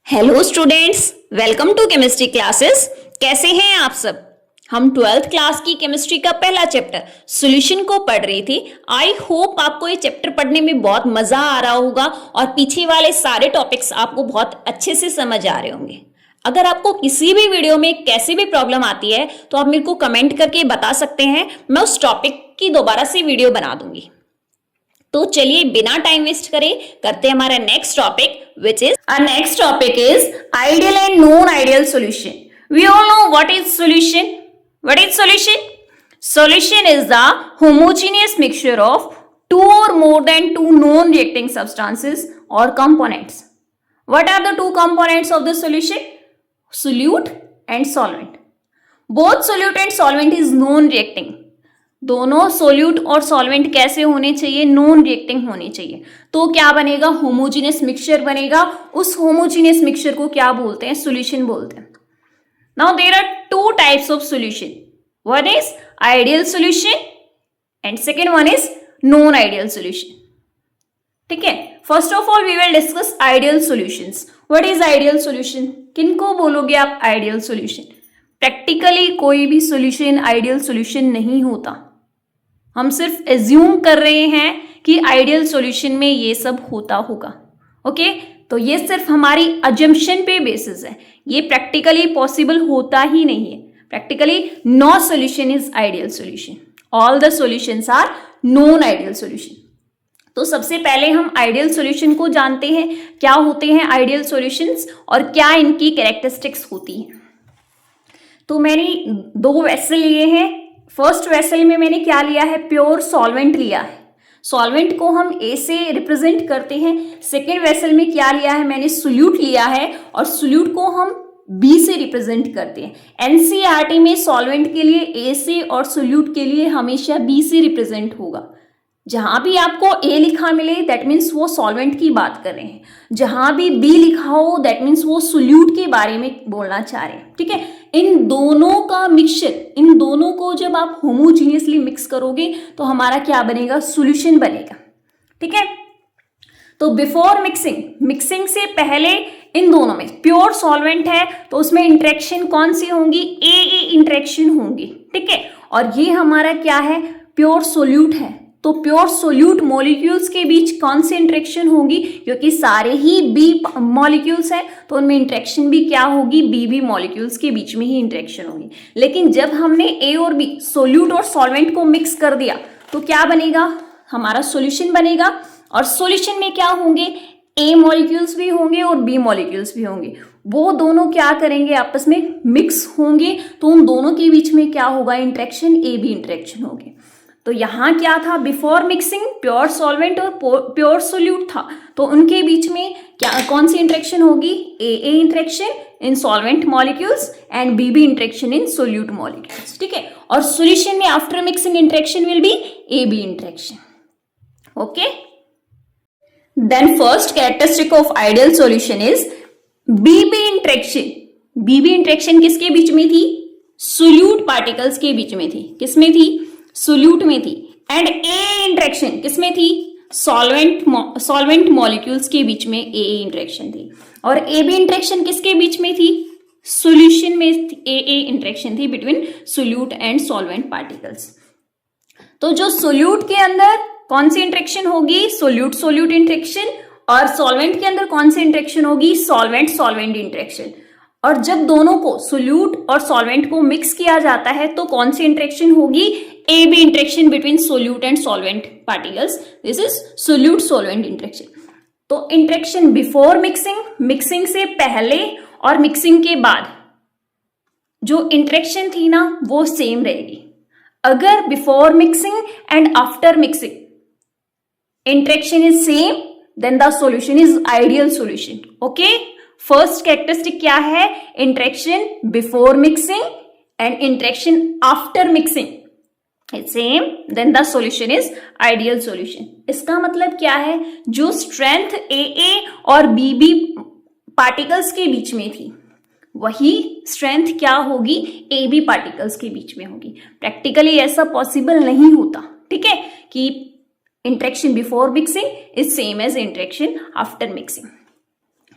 Hello students, welcome to chemistry classes. कैसे हैं आप सब। हम 12th क्लास की केमिस्ट्री का पहला चैप्टर सॉल्यूशन को पढ़ रही थी। आई होप आपको ये चैप्टर पढ़ने में बहुत मजा आ रहा होगा और पीछे वाले सारे टॉपिक्स आपको बहुत अच्छे से समझ आ रहे होंगे। अगर आपको किसी भी वीडियो में कैसी भी प्रॉब्लम आती है तो आप मेरे को कमेंट करके बता सकते हैं, मैं उस टॉपिक की दोबारा से वीडियो बना दूंगी। तो चलिए बिना टाइम वेस्ट करे करते हैं हमारा next topic, which is our next topic is ideal and non-ideal solution. We all know what is solution. What is solution? Solution is the homogeneous mixture of two or more than two non-reacting substances or components. What are the two components of the solution? Solute and solvent. Both solute and solvent is non-reacting. दोनों solute और solvent कैसे होने चाहिए? Non reacting होने चाहिए। तो क्या बनेगा? होमोजीनियस मिक्सचर बनेगा। उस होमोजीनियस मिक्सचर को क्या बोलते हैं? सॉल्यूशन बोलते हैं। Now there are two types of solution, one is ideal solution and second one is non ideal solution. ठीक है, first of all we will discuss ideal solutions. What is ideal solution? किनको बोलोगे आप ideal solution? Practically कोई भी solution ideal solution नहीं होता। हम सिर्फ एज्यूम कर रहे हैं कि आइडियल सॉल्यूशन में ये सब होता होगा। ओके, तो ये सिर्फ हमारी अजम्पशन पे बेसिस है, ये प्रैक्टिकली पॉसिबल होता ही नहीं है। Practically no solution is ideal solution, all the solutions are non ideal solution. तो सबसे पहले हम आइडियल सॉल्यूशन को जानते हैं, क्या होते हैं आइडियल सॉल्यूशंस और क्या इनकी कैरेक्टरिस्टिक्स होती हैं। तो मैंने दो वेसल लिए हैं। फर्स्ट वेसल में मैंने क्या लिया है? प्योर सॉल्वेंट लिया है। सॉल्वेंट को हम ए से रिप्रेजेंट करते हैं। सेकेंड वेसल में क्या लिया है? मैंने सोल्यूट लिया है और सोल्यूट को हम बी से रिप्रेजेंट करते हैं। एनसीईआरटी में सॉल्वेंट के लिए ए से और सोल्यूट के लिए हमेशा बी से रिप्रेजेंट होगा। जहां भी आपको ए लिखा मिले दैट मीन्स वो सॉल्वेंट की बात कर रहे हैं, जहां भी बी लिखा हो दैट मीन्स वो सोल्यूट के बारे में बोलना चाह रहे हैं। ठीक है, इन दोनों का मिक्सचर, इन दोनों को जब आप होमोजीनियसली मिक्स करोगे तो हमारा क्या बनेगा? सॉल्यूशन बनेगा। ठीक है, तो बिफोर मिक्सिंग, मिक्सिंग से पहले इन दोनों में प्योर सॉल्वेंट है तो उसमें इंटरेक्शन कौन सी होंगी? ए इंटरेक्शन होंगी। ठीक है, और ये हमारा क्या है? प्योर सोल्यूट है। तो प्योर सोल्यूट मॉलिक्यूल्स के बीच कौन सी इंटरेक्शन होगी? क्योंकि सारे ही बी मॉलिक्यूल्स हैं तो उनमें इंटरेक्शन भी क्या होगी? बी मॉलिक्यूल्स के बीच में ही इंटरेक्शन होगी। लेकिन जब हमने ए और बी, सोल्यूट और सॉल्वेंट को मिक्स कर दिया तो क्या बनेगा? हमारा सॉल्यूशन बनेगा। और सॉल्यूशन में क्या होंगे? ए मॉलिक्यूल्स भी होंगे और बी मॉलिक्यूल्स भी होंगे। वो दोनों क्या करेंगे? आपस में मिक्स होंगे तो उन दोनों के बीच में क्या होगा? इंटरेक्शन, ए बी इंटरेक्शन होगी। तो यहाँ क्या था? बिफोर मिक्सिंग प्योर सॉल्वेंट और प्योर सोल्यूट था तो उनके बीच में क्या, कौन सी इंटरेक्शन होगी? A interaction in solvent molecules and B interaction in solute molecules. ठीक है, और सॉल्यूशन में after mixing interaction will be A B interaction. Okay, then first characteristic of ideal solution is B interaction. B interaction किसके बीच में थी? Solute particles के बीच में थी। किसमें थी? सोल्यूट में थी। एंड ए इंटरेक्शन किसमें थी? सॉल्वेंट मॉलिक्यूल्स के बीच में ए इंटरेक्शन थी। और ए बी इंटरेक्शन किसके बीच में थी? सॉल्यूशन में ए इंटरेक्शन थी between solute and solvent particles. तो जो सोल्यूट के अंदर कौन सी इंटरेक्शन होगी? Solute solute interaction. और सॉल्वेंट के अंदर कौन सी इंटरेक्शन होगी? Solvent solvent interaction. और जब दोनों को, सोल्यूट और सॉल्वेंट को मिक्स किया जाता है तो कौन सी इंटरेक्शन होगी? ए B interaction between solute and solvent particles. This is solute solvent interaction. तो इंटरेक्शन बिफोर मिक्सिंग, मिक्सिंग से पहले और मिक्सिंग के बाद जो इंटरेक्शन थी ना वो सेम रहेगी। अगर before mixing and after mixing interaction is same then the solution is ideal solution. Okay, first characteristic क्या है? Interaction before mixing and interaction after mixing is same then the solution is ideal solution. इसका मतलब क्या है? जो strength ए और B particles के बीच में थी वही स्ट्रेंथ क्या होगी? ए बी पार्टिकल्स के बीच में होगी। प्रैक्टिकली ऐसा पॉसिबल नहीं होता। ठीक है, कि interaction before mixing is same as interaction after mixing.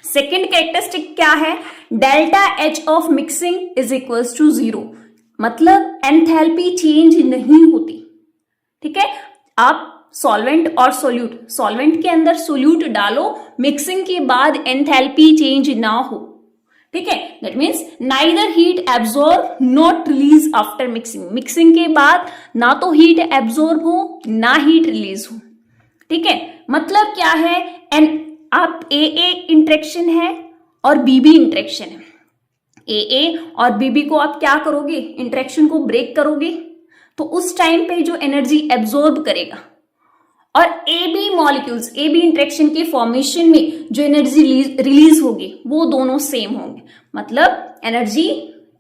Second characteristic क्या है, delta H of mixing is equals to 0, मतलब एंथैल्पी चेंज नहीं होती। ठीक है, आप सॉल्वेंट और सोल्यूट, सॉल्वेंट के अंदर सोल्यूट डालो, मिक्सिंग के बाद एंथैल्पी चेंज ना हो। ठीक है, that means neither heat absorb not release after mixing, mixing के बाद ना तो हीट एब्जॉर्ब हो ना हीट रिलीज हो। ठीक है, मतलब क्या है, आप ए इंटरेक्शन है और बीबी इंटरेक्शन है, ए और बीबी को आप क्या करोगे, इंटरेक्शन को ब्रेक करोगे, तो उस टाइम पे जो एनर्जी एब्जॉर्ब करेगा और A B molecules, A B interaction के फॉर्मेशन में जो एनर्जी रिलीज होगी वो दोनों सेम होंगे, मतलब एनर्जी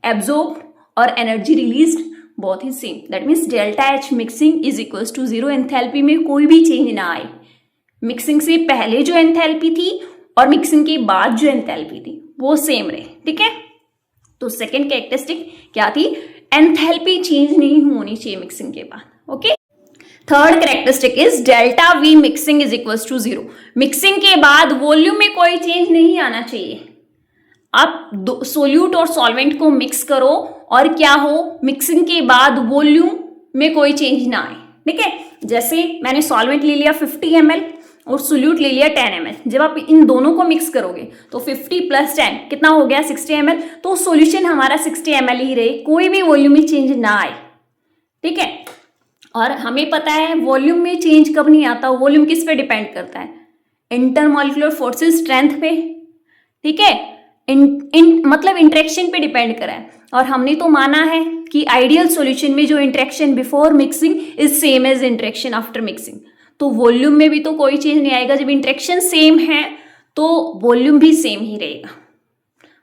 एब्जॉर्ब और एनर्जी रिलीज बहुत ही same. That means delta H mixing is equals to 0, enthalpy में कोई भी चेंज ना आए, मिक्सिंग से पहले जो एंथैल्पी थी और मिक्सिंग के बाद जो एंथैल्पी थी वो सेम रहे। ठीक है, तो सेकेंड कैरेक्टरिस्टिक क्या थी, एंथैल्पी चेंज नहीं होनी चाहिए मिक्सिंग के बाद। Okay, third characteristic is delta V mixing is equals to 0, mixing के बाद वॉल्यूम में कोई चेंज नहीं आना चाहिए। आप सोल्यूट और सॉल्वेंट को मिक्स करो और क्या हो, मिक्सिंग के बाद वॉल्यूम में कोई चेंज ना आए। ठीक है, जैसे मैंने सॉल्वेंट ले लिया 50 ml और सोल्यूट ले लिया 10 ml, जब आप इन दोनों को मिक्स करोगे तो 50 + 10 कितना हो गया, 60 ml, तो सॉल्यूशन हमारा 60 ml ही रहे, कोई भी वॉल्यूम में चेंज ना आए। ठीक है, और हमें पता है वॉल्यूम में चेंज कब नहीं आता, वॉल्यूम किस पे डिपेंड करता है, इंटरमॉलिक्यूलर फोर्सेस स्ट्रेंथ पे। ठीक है, मतलब इंटरेक्शन पे डिपेंड करा है, और हमने तो माना है कि आइडियल सॉल्यूशन में जो interaction before mixing is same as interaction after mixing, तो वॉल्यूम में भी तो कोई चेंज नहीं आएगा। जब इंटरेक्शन सेम है तो वॉल्यूम भी सेम ही रहेगा,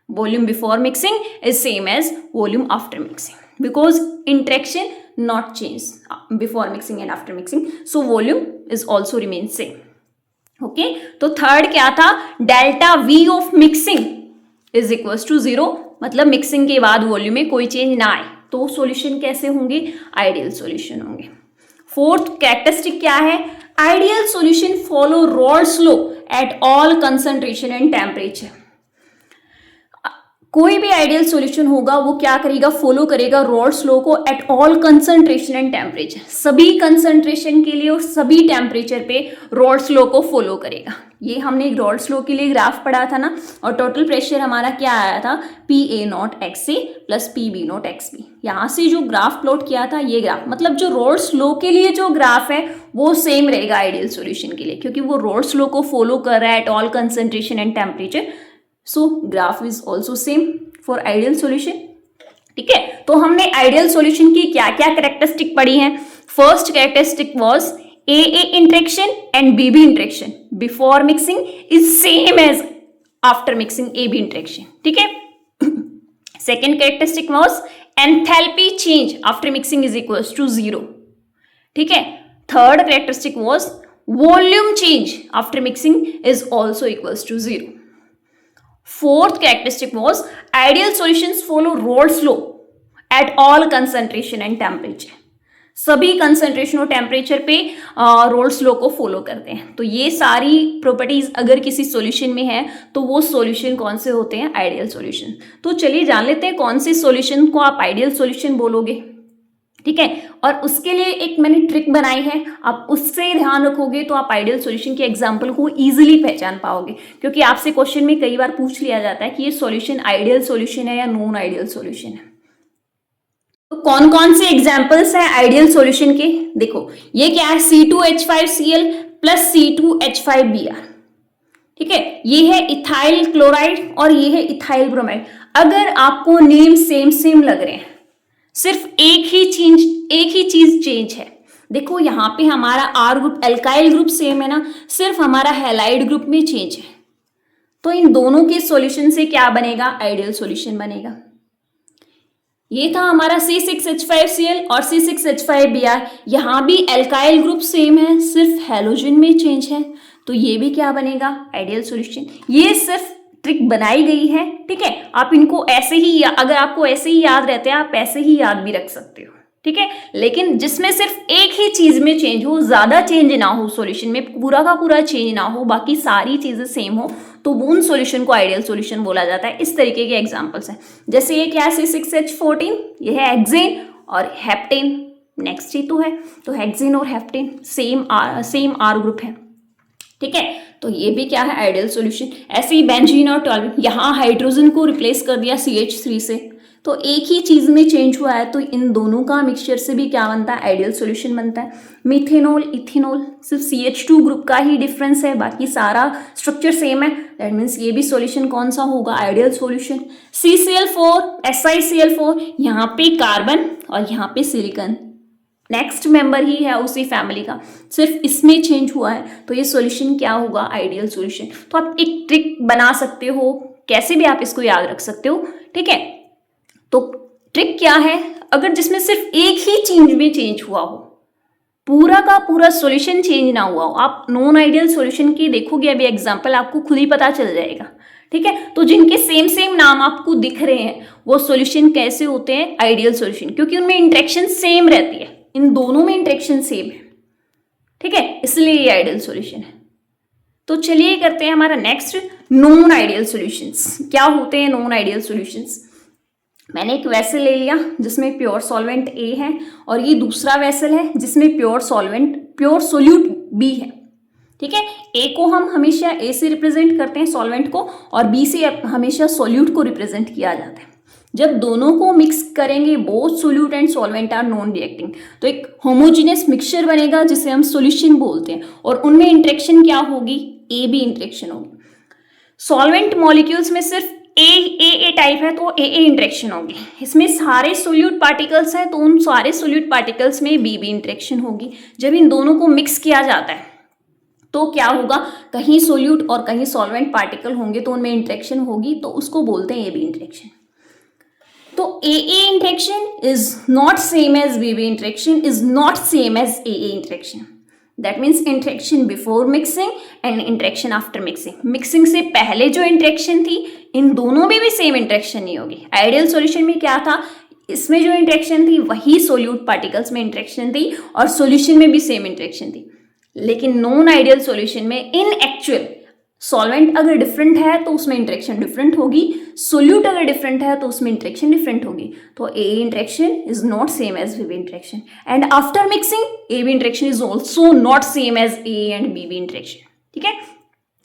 volume before mixing is same as volume after mixing because interaction not change before mixing and after mixing, so volume is also remains same. Okay, तो थर्ड क्या था, delta V of mixing is equals to 0, मतलब mixing के बाद volume में कोई change ना आए, तो सॉल्यूशन कैसे होंगे, आइडियल सॉल्यूशन होंगे। फोर्थ कैरेक्टरिस्टिक क्या है, ideal solution follow Rawls law at all concentration and temperature. कोई भी आइडियल सॉल्यूशन होगा वो क्या करेगा, फॉलो करेगा रॉल्स लॉ को eight all concentration and temperature, सभी कंसंट्रेशन के लिए और सभी टेम्परेचर पे रॉल्स लॉ को फॉलो करेगा। ये हमने रॉल्स लॉ के लिए ग्राफ पढ़ा था ना, और टोटल प्रेशर हमारा क्या आया था, PA0XA + PB0XB। यहाँ से जो ग्राफ प्लॉट किया था ये ग्राफ, मतलब जो रॉल्स लॉ के लिए जो ग्राफ है वो सेम रहेगा आइडियल सॉल्यूशन के लिए, क्योंकि वो रॉल्स लॉ को फॉलो कर रहा है eight all concentration and temperature, so graph is also same for ideal solution. ठीक है, तो हमने आइडियल सॉल्यूशन की क्या क्या कैरेक्टरिस्टिक पढ़ी हैं। First characteristic was A interaction and BB interaction before mixing is same as after mixing A B interaction. ठीक है, second characteristic was enthalpy change after mixing is equals to 0। ठीक है, third characteristic was volume change after mixing is also equals to 0। Fourth characteristic was ideal solutions follow Rolle's law at all concentration and temperature. सभी concentration और temperature पे Raoult's law को follow करते हैं। तो ये सारी प्रॉपर्टीज अगर किसी सॉल्यूशन में है तो वो सॉल्यूशन कौन से होते हैं, आइडियल सॉल्यूशन। तो चलिए जान लेते हैं कौन से सॉल्यूशन को आप आइडियल सॉल्यूशन बोलोगे। ठीक है, और उसके लिए एक मैंने ट्रिक बनाई है, आप उससे ध्यान रखोगे तो आप आइडियल सॉल्यूशन के एग्जांपल को इजीली पहचान पाओगे, क्योंकि आपसे क्वेश्चन में कई बार पूछ लिया जाता है कि ये सॉल्यूशन आइडियल सॉल्यूशन है या नॉन आइडियल सॉल्यूशन है। तो कौन कौन से एग्जांपल्स हैं आइडियल सॉल्यूशन के, देखो ये क्या है, C2H5Cl + C2H5Br। ठीक है, ये है इथाइल क्लोराइड और ये है इथाइल ब्रोमाइड। अगर आपको नेम सेम सेम लग रहे हैं, सिर्फ एक ही चीज चेंज है, देखो यहाँ पे हमारा R group alkyl group same है ना, सिर्फ हमारा हैलाइड ग्रुप में चेंज है, तो इन दोनों के सॉल्यूशन से क्या बनेगा, आइडियल सॉल्यूशन बनेगा। ये था हमारा C6H5Cl और C6H5Br, यहाँ भी एल्काइल ग्रुप सेम है, सिर्फ हैलोजन में चेंज है, तो ये भी क्या बनेगा, आइडियल सॉल्यूशन। ये सिर्फ ट्रिक बनाई गई है। ठीक है, आप इनको ऐसे ही, अगर आपको ऐसे ही याद रहते हैं आप ऐसे ही याद भी रख सकते हो। ठीक है, लेकिन जिसमें सिर्फ एक ही चीज में चेंज हो, ज्यादा चेंज ना हो, सॉल्यूशन में पूरा का पूरा चेंज ना हो, बाकी सारी चीजें सेम हो, तो तो उन सॉल्यूशन को आइडियल सॉल्यूशन बोला जाता है। इस तरीके के एग्जांपल्स हैं, जैसे ये क्या है C6H14, ये है हेक्सेन और हेप्टेन, नेक्स्ट ही तो हेक्सेन और हेप्टेन सेम आर ग्रुप है, ठीक है। तो ये भी क्या है, आइडियल सॉल्यूशन। ऐसे ही बेंजीन और टॉल्यूइन, यहाँ हाइड्रोजन को रिप्लेस कर दिया CH3 से, तो एक ही चीज में चेंज हुआ है, तो इन दोनों का मिक्सचर से भी क्या बनता है, आइडियल सॉल्यूशन बनता है। मिथेनॉल, इथेनॉल, सिर्फ CH2 ग्रुप का ही डिफरेंस है, बाकी सारा स्ट्रक्चर सेम है, दैट मीन्स ये भी सॉल्यूशन कौन सा होगा, आइडियल सॉल्यूशन। CCl4, SiCl4, यहाँ पे कार्बन और यहाँ पे सिलिकॉन, नेक्स्ट मेंबर ही है उसी फैमिली का, सिर्फ इसमें चेंज हुआ है, तो ये सॉल्यूशन क्या होगा, आइडियल सॉल्यूशन। तो आप एक ट्रिक बना सकते हो, कैसे भी आप इसको याद रख सकते हो, ठीक है। तो ट्रिक क्या है, अगर जिसमें सिर्फ एक ही चीज में चेंज हुआ हो, पूरा का पूरा सॉल्यूशन चेंज ना हुआ हो, आप नॉन आइडियल सॉल्यूशन की देखोगे अभी एग्जांपल, आपको खुद ही पता चल जाएगा, ठीक है। तो जिनके सेम नाम आपको दिख रहे हैं वो सॉल्यूशन कैसे होते हैं, आइडियल सॉल्यूशन, क्योंकि उनमें इंटरेक्शन सेम रहती है, इन दोनों में इंटरेक्शन सेम है, ठीक है, इसलिए ये आइडियल सॉल्यूशन है। तो चलिए करते हैं हमारा नेक्स्ट, नॉन आइडियल सॉल्यूशंस। क्या होते हैं नॉन आइडियल सॉल्यूशंस। मैंने एक वेसल ले लिया जिसमें प्योर सॉल्वेंट A है, और ये दूसरा वेसल है जिसमें प्योर सोल्यूट B है, ठीक है। A को हम हमेशा A से रिप्रेजेंट करते हैं सॉल्वेंट को, और B से हमेशा सोल्यूट को रिप्रेजेंट किया जाता है। जब दोनों को मिक्स करेंगे, both solute and solvent are non reacting, तो एक होमोजेनियस मिक्सचर बनेगा जिसे हम सॉल्यूशन बोलते हैं, और उनमें इंटरेक्शन क्या होगी, AB इंटरेक्शन होगी। सॉल्वेंट मॉलिक्यूल्स में सिर्फ ए टाइप है तो ए इंटरेक्शन होगी, इसमें सारे सोल्यूट पार्टिकल्स हैं तो उन सारे सोल्यूट पार्टिकल्स में बी इंटरेक्शन होगी। जब इन दोनों को मिक्स किया जाता है तो क्या होगा, कहीं सोल्यूट और कहीं सॉल्वेंट पार्टिकल होंगे तो उनमें इंटरेक्शन होगी, तो उसको बोलते हैं ए बी इंटरेक्शन। तो A interaction is not same as B interaction, is not same as A interaction. That means interaction before mixing and interaction after mixing. Mixing से पहले जो इंटरेक्शन थी, इन दोनों में भी सेम इंटरेक्शन नहीं होगी। आइडियल सॉल्यूशन में क्या था, इसमें जो इंटरेक्शन थी वही सोल्यूट पार्टिकल्स में इंटरेक्शन थी, और सॉल्यूशन में भी सेम इंटरेक्शन थी। लेकिन नॉन आइडियल सॉल्यूशन में इन एक्चुअल सॉल्वेंट अगर डिफरेंट है तो उसमें इंटरेक्शन डिफरेंट होगी, सोल्यूट अगर डिफरेंट है तो उसमें इंटरेक्शन डिफरेंट होगी। तो A interaction is not same as B interaction, and after mixing A B interaction is also not same as A and B interaction, ठीक है।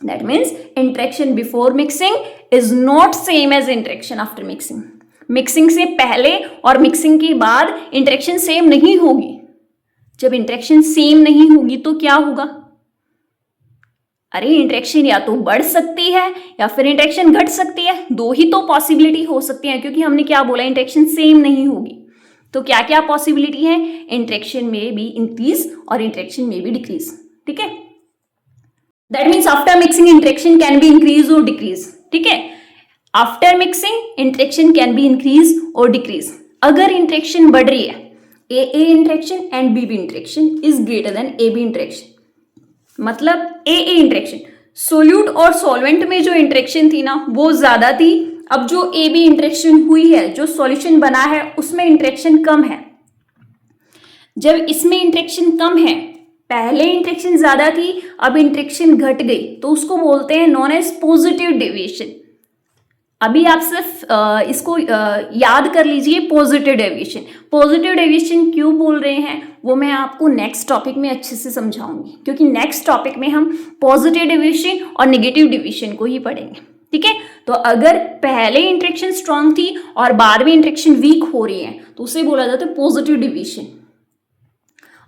That means interaction before mixing is not same as interaction after mixing. Mixing से पहले और mixing के बाद interaction same नहीं होगी। जब इंटरेक्शन सेम नहीं होगी तो क्या होगा, अरे इंटरेक्शन या तो बढ़ सकती है या फिर इंटरेक्शन घट सकती है, दो ही तो पॉसिबिलिटी हो सकती है, क्योंकि हमने क्या बोला, इंटरेक्शन सेम नहीं होगी। तो क्या क्या पॉसिबिलिटी है, इंटरेक्शन में भी इंक्रीज और इंटरेक्शन में भी डिक्रीज, ठीक है। That means after mixing interaction can be increase और डिक्रीज, ठीक है। After mixing interaction can be increase और डिक्रीज। अगर इंटरेक्शन बढ़ रही है, A interaction and B interaction is greater than A B interaction, मतलब ए इंटरेक्शन, सोल्यूट और सॉल्वेंट में जो इंटरेक्शन थी ना वो ज्यादा थी। अब जो ए बी इंटरेक्शन हुई है, जो सॉल्यूशन बना है, उसमें इंटरेक्शन कम है। जब इसमें इंटरेक्शन कम है, पहले इंटरेक्शन ज्यादा थी, अब इंटरेक्शन घट गई, तो उसको बोलते हैं नॉन एज पॉजिटिव डेविएशन। अभी आप सिर्फ इसको याद कर लीजिए, पॉजिटिव डेविएशन। पॉजिटिव डेविएशन क्यों बोल रहे हैं वो मैं आपको नेक्स्ट टॉपिक में अच्छे से समझाऊंगी, क्योंकि नेक्स्ट टॉपिक में हम पॉजिटिव डेविएशन और नेगेटिव डेविएशन को ही पढ़ेंगे, ठीक है। तो अगर पहले इंटरेक्शन स्ट्रांग थी और बाद में इंटरेक्शन वीक हो रही है तो उसे बोला जाता है पॉजिटिव डेविएशन।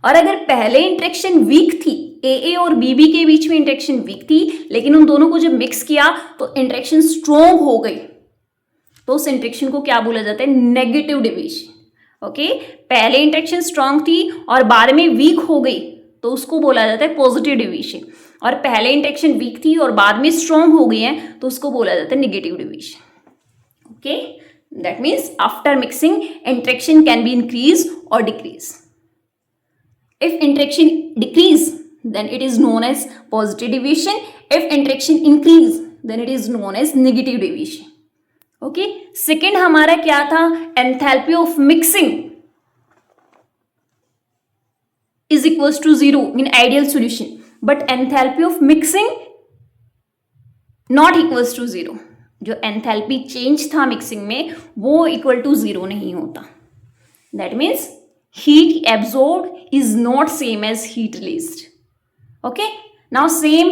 और अगर पहले इंटरेक्शन वीक थी, ए और बी के बीच में इंटरेक्शन वीक थी, लेकिन उन दोनों को जब मिक्स किया तो इंटरेक्शन स्ट्रॉन्ग हो गई, तो उस इंटरेक्शन को क्या बोला जाता है, नेगेटिव डेविएशन। ओके, पहले इंटरेक्शन स्ट्रॉन्ग थी और बाद में वीक हो गई तो उसको बोला जाता है पॉजिटिव डेविएशन, और पहले इंटरेक्शन वीक थी और बाद में स्ट्रॉन्ग हो गई है तो उसको बोला जाता है negative deviation. Okay, that means after mixing interaction can be increase और decrease. If interaction decrease, then it is known as positive deviation. If interaction increase, then it is known as negative deviation. Okay. Second हमारा क्या था, enthalpy of mixing is equals to 0 in ideal solution. But enthalpy of mixing not equals to zero. जो enthalpy change था mixing में वो equal to zero नहीं होता। That means heat absorbed is not same as heat released. Okay, now same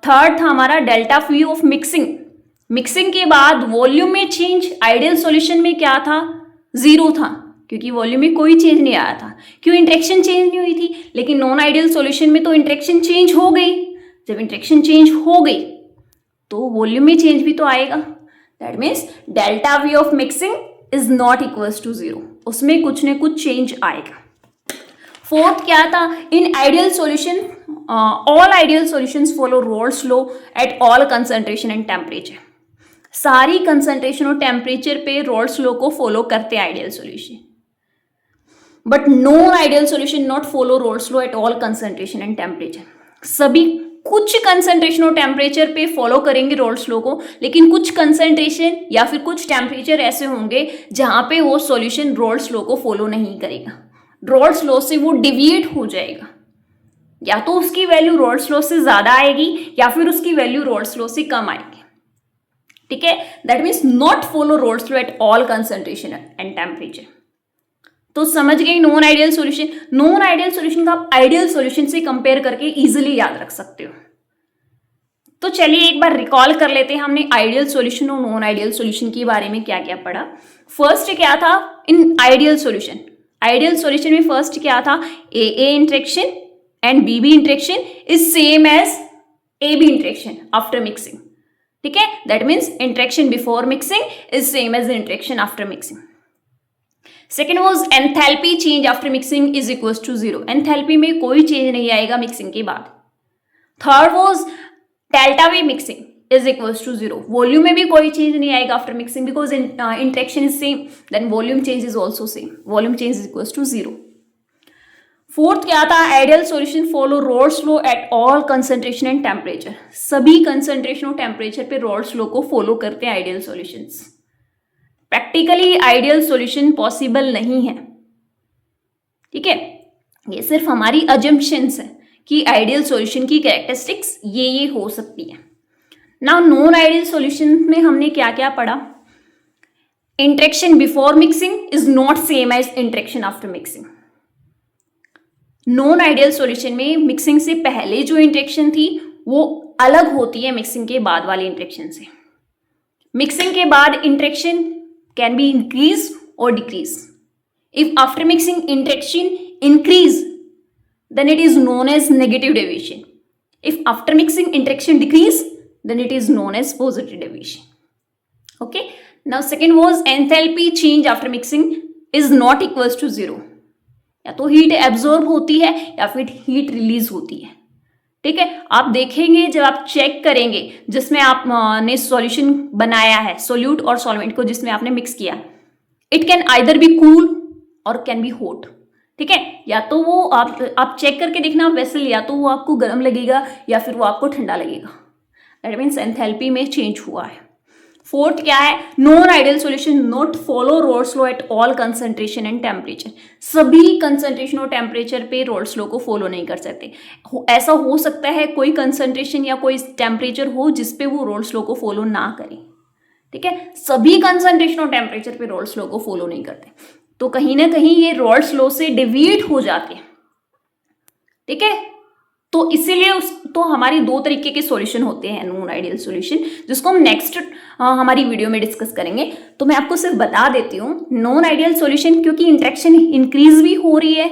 third था हमारा delta V of mixing. Mixing के बाद वॉल्यूम में चेंज आइडियल सॉल्यूशन में क्या था, जीरो था, क्योंकि वॉल्यूम में कोई चेंज नहीं आया था, क्यों, इंटरेक्शन चेंज नहीं हुई थी। लेकिन नॉन आइडियल सॉल्यूशन में तो इंटरेक्शन चेंज हो गई। जब इंटरेक्शन चेंज हो गई तो वॉल्यूम में चेंज भी तो आएगा। That means delta V of mixing is not equals to zero, उसमें कुछ न कुछ चेंज आएगा। फोर्थ क्या था, in ideal solution all ideal solutions follow Raoult's law at all concentration and temperature. सारी कंसंट्रेशन और टेम्परेचर पे रोल्स लॉ को फॉलो करते हैं ideal solution, but non ideal solution not follow Raoult's law at all concentration and temperature. सभी कुछ concentration और temperature पे फॉलो करेंगे रोल्स लॉ को, लेकिन कुछ कंसंट्रेशन या फिर कुछ टेम्परेचर ऐसे होंगे जहां पे वो सॉल्यूशन रोल्स लॉ को फॉलो नहीं करेगा, रोल्स लॉ से वो डिविएट हो जाएगा। या तो उसकी वैल्यू रोल्स लॉ से ज्यादा आएगी या फिर उसकी वैल्यू रोल्स लॉ से कम आएगी। ठीक है, that means not follow Raoult's law at all concentration and temperature. तो समझ गए non ideal solution. Non ideal solution का आप आइडियल सॉल्यूशन से कंपेयर करके इजीली याद रख सकते हो। तो चलिए एक बार रिकॉल कर लेते हैं हमने आइडियल सॉल्यूशन और नॉन आइडियल सॉल्यूशन के बारे में क्या क्या पढ़ा। फर्स्ट क्या था in ideal solution, ideal solution में फर्स्ट क्या था, A interaction and B interaction is same as A B interaction after mixing. ठीक है, that means interaction before mixing is same as interaction after mixing. Second was enthalpy change after mixing is equal to zero, enthalpy में कोई change नहीं आएगा mixing के बाद। Third was delta V mixing is equal to zero, volume में भी कोई change नहीं आएगा after mixing because interaction is same, then volume change is also same, volume change is equal to zero. Fourth क्या था, ideal solution follow Raoult's law at all concentration and temperature. सभी concentration और temperature पे Raoult's law को follow करते हैं ideal solutions. Practically ideal solution possible नहीं है। ठीक है, ये सिर्फ हमारी अजम्पशंस है कि आइडियल सॉल्यूशन की कैरेक्टरिस्टिक्स ये हो सकती है। नाउ नॉन आइडियल सॉल्यूशन में हमने क्या क्या पढ़ा, interaction before mixing is not same as interaction after mixing. Non ideal solution में मिक्सिंग से पहले जो इंटरेक्शन थी वो अलग होती है मिक्सिंग के बाद वाली इंटरेक्शन से। मिक्सिंग के बाद interaction can be increase or decrease. If after mixing interaction increase, then it is known as negative deviation. If after mixing interaction decrease, then it is known as positive deviation. Okay. Now second was enthalpy change after mixing is not equals to zero. या तो heat absorb होती है या फिर heat release होती है। ठीक है, आप देखेंगे जब आप चेक करेंगे जिसमें आपने सॉल्यूशन बनाया है, सोल्यूट और सॉल्वेंट को जिसमें आपने मिक्स किया, it can either be cool और कैन बी हॉट। ठीक है, या तो वो आप चेक करके देखना वेसल, या तो वो आपको गर्म लगेगा या फिर वो आपको ठंडा लगेगा। दैट मीन्स एंथैल्पी में चेंज हुआ है। फोर्थ क्या है, non ideal solution not follow Raoult's law at all concentration and temperature. सभी कंसंट्रेशन और टेम्परेचर पे रोल्स लॉ को फॉलो नहीं कर सकते। ऐसा हो सकता है कोई कंसंट्रेशन या कोई टेम्परेचर हो जिसपे वो रोल्स लॉ को फॉलो ना करें। ठीक है, सभी कंसंट्रेशन और टेम्परेचर पे रोल्स लॉ को फॉलो नहीं करते, तो कहीं ना कहीं ये रोल्स लॉ से डिविएट हो जाते हैं। ठीक है, तो इसीलिए तो हमारी दो तरीके के सॉल्यूशन होते हैं नॉन आइडियल सॉल्यूशन, जिसको हम नेक्स्ट हमारी वीडियो में डिस्कस करेंगे। तो मैं आपको सिर्फ बता देती हूँ, नॉन आइडियल सॉल्यूशन क्योंकि इंटरेक्शन इंक्रीज भी हो रही है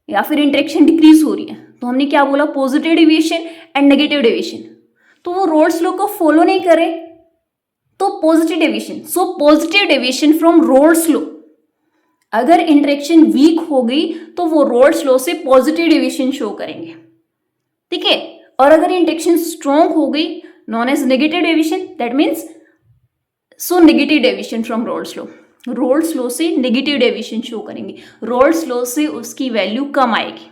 या फिर इंटरेक्शन डिक्रीज हो रही है, तो हमने क्या बोला, positive deviation and negative deviation, तो वो रोल्स लॉ को फॉलो नहीं करे तो positive deviation. So positive deviation from Raoult's law, अगर इंटरेक्शन वीक हो गई तो वो रोल्स लॉ से पॉजिटिव डेविएशन शो करेंगे। ठीक है, और अगर इंटरेक्शन स्ट्रॉन्ग हो गई, known as negative deviation, that means so negative deviation from Raoult's law, Raoult's law से नेगेटिव डेविएशन शो करेंगे, रोल्स लॉ से उसकी वैल्यू कम आएगी।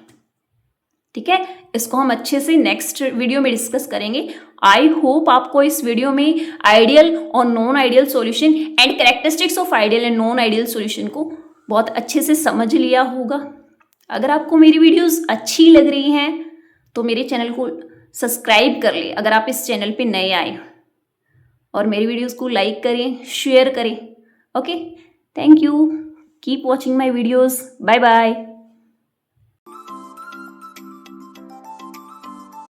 ठीक है, इसको हम अच्छे से नेक्स्ट वीडियो में डिस्कस करेंगे। आई होप आपको इस वीडियो में आइडियल और non ideal solution and characteristics of ideal and non ideal solution को बहुत अच्छे से समझ लिया होगा। अगर आपको मेरी वीडियोस अच्छी लग रही हैं तो मेरे चैनल को सब्सक्राइब कर ले अगर आप इस चैनल पे नए आए हो, और मेरी वीडियोस को लाइक करें, शेयर करें। Okay, thank you, keep watching my videos, bye bye.